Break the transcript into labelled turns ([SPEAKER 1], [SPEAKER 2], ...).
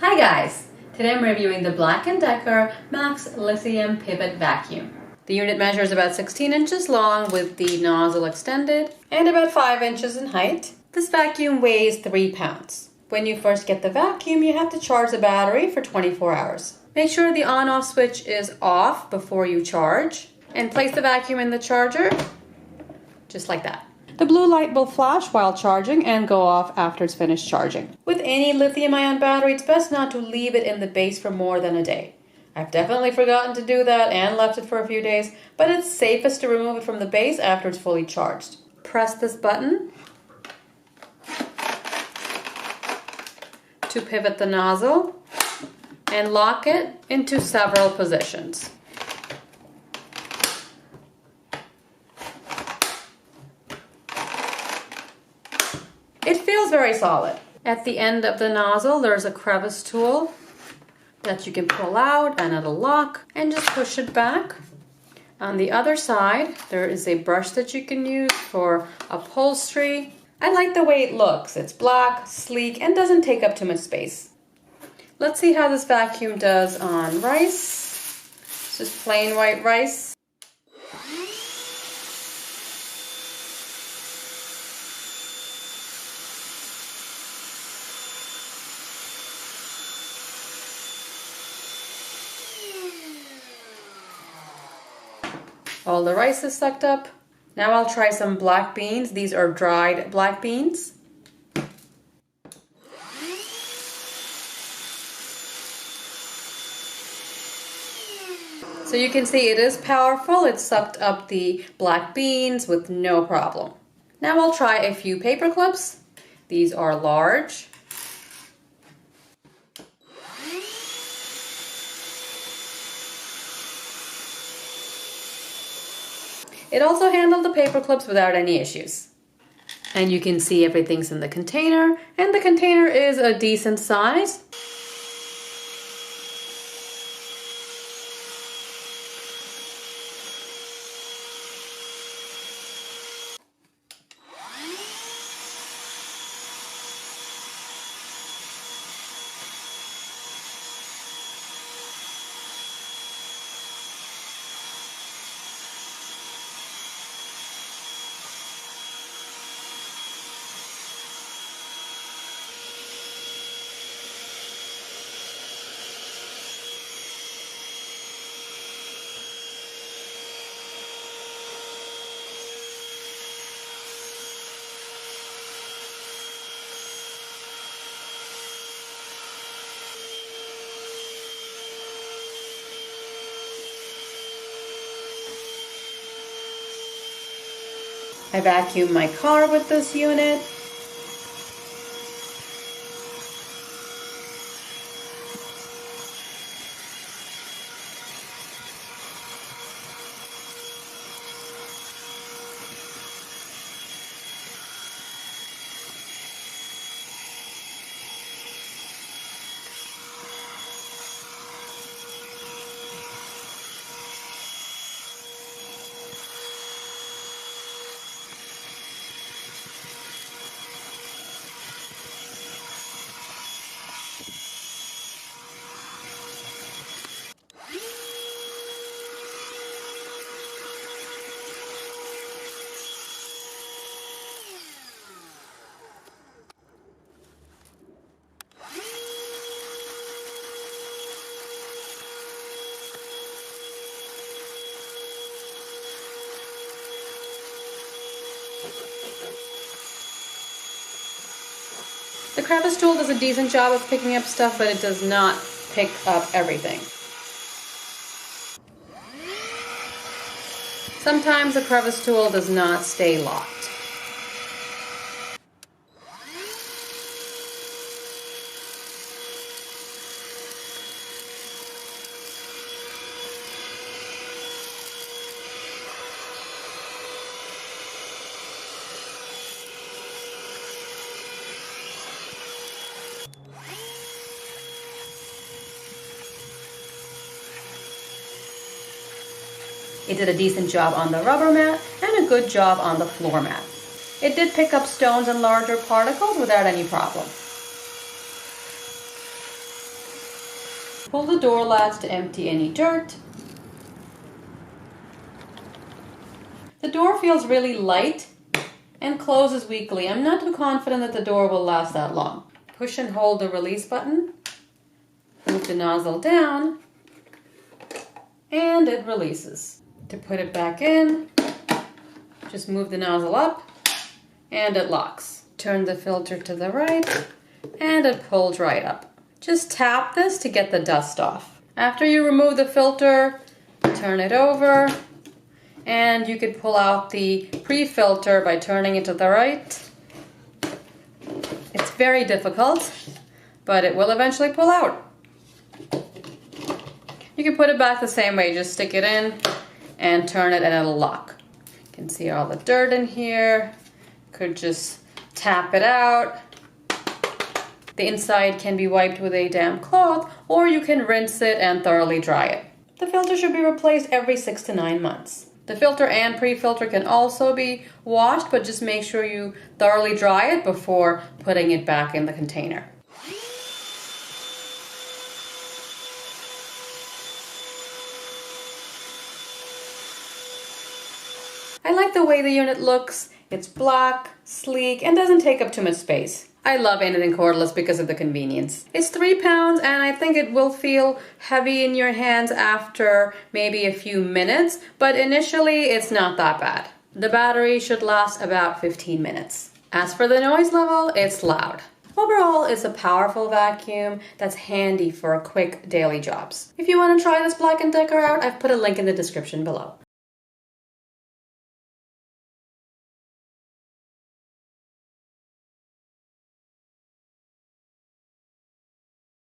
[SPEAKER 1] Hi guys! Today I'm reviewing the BLACK+DECKER MAX Lithium Pivot Vacuum. The unit measures about 16 inches long with the nozzle extended and about 5 inches in height. This vacuum weighs 3 pounds. When you first get the vacuum, you have to charge the battery for 24 hours. Make sure the on-off switch is off before you charge and place the vacuum in the charger, just like that. The blue light will flash while charging and go off after it's finished charging. With any lithium-ion battery, it's best not to leave it in the base for more than a day. I've definitely forgotten to do that and left it for a few days, but it's safest to remove it from the base after it's fully charged. Press this button to pivot the nozzle and lock it into several positions. It feels very solid. At the end of the nozzle, there's a crevice tool that you can pull out and it'll lock and just push it back. On the other side, there is a brush that you can use for upholstery. I like the way it looks. It's black, sleek, and doesn't take up too much space. Let's see how this vacuum does on rice. It's just plain white rice. All the rice is sucked up. Now I'll try some black beans. These are dried black beans. So you can see it is powerful. It sucked up the black beans with no problem. Now I'll try a few paper clips. These are large. It also handled the paper clips without any issues. And you can see everything's in the container, and the container is a decent size. I vacuum my car with this unit. The crevice tool does a decent job of picking up stuff, but it does not pick up everything. Sometimes the crevice tool does not stay locked. It did a decent job on the rubber mat and a good job on the floor mat. It did pick up stones and larger particles without any problem. Pull the door latch to empty any dirt. The door feels really light and closes weakly. I'm not too confident that the door will last that long. Push and hold the release button. Move the nozzle down and it releases. To put it back in, just move the nozzle up and it locks. Turn the filter to the right and it pulls right up. Just tap this to get the dust off. After you remove the filter, turn it over and you could pull out the pre-filter by turning it to the right. It's very difficult, but it will eventually pull out. You can put it back the same way, just stick it in and turn it and it'll lock. You can see all the dirt in here. Could just tap it out. The inside can be wiped with a damp cloth, or you can rinse it and thoroughly dry it. The filter should be replaced every 6 to 9 months. The filter and pre-filter can also be washed, but just make sure you thoroughly dry it before putting it back in the container. I like the way the unit looks. It's black, sleek, and doesn't take up too much space. I love anything cordless because of the convenience. It's 3 pounds and I think it will feel heavy in your hands after maybe a few minutes, but initially it's not that bad. The battery should last about 15 minutes. As for the noise level, it's loud. Overall, it's a powerful vacuum that's handy for quick daily jobs. If you want to try this Black & Decker out, I've put a link in the description below.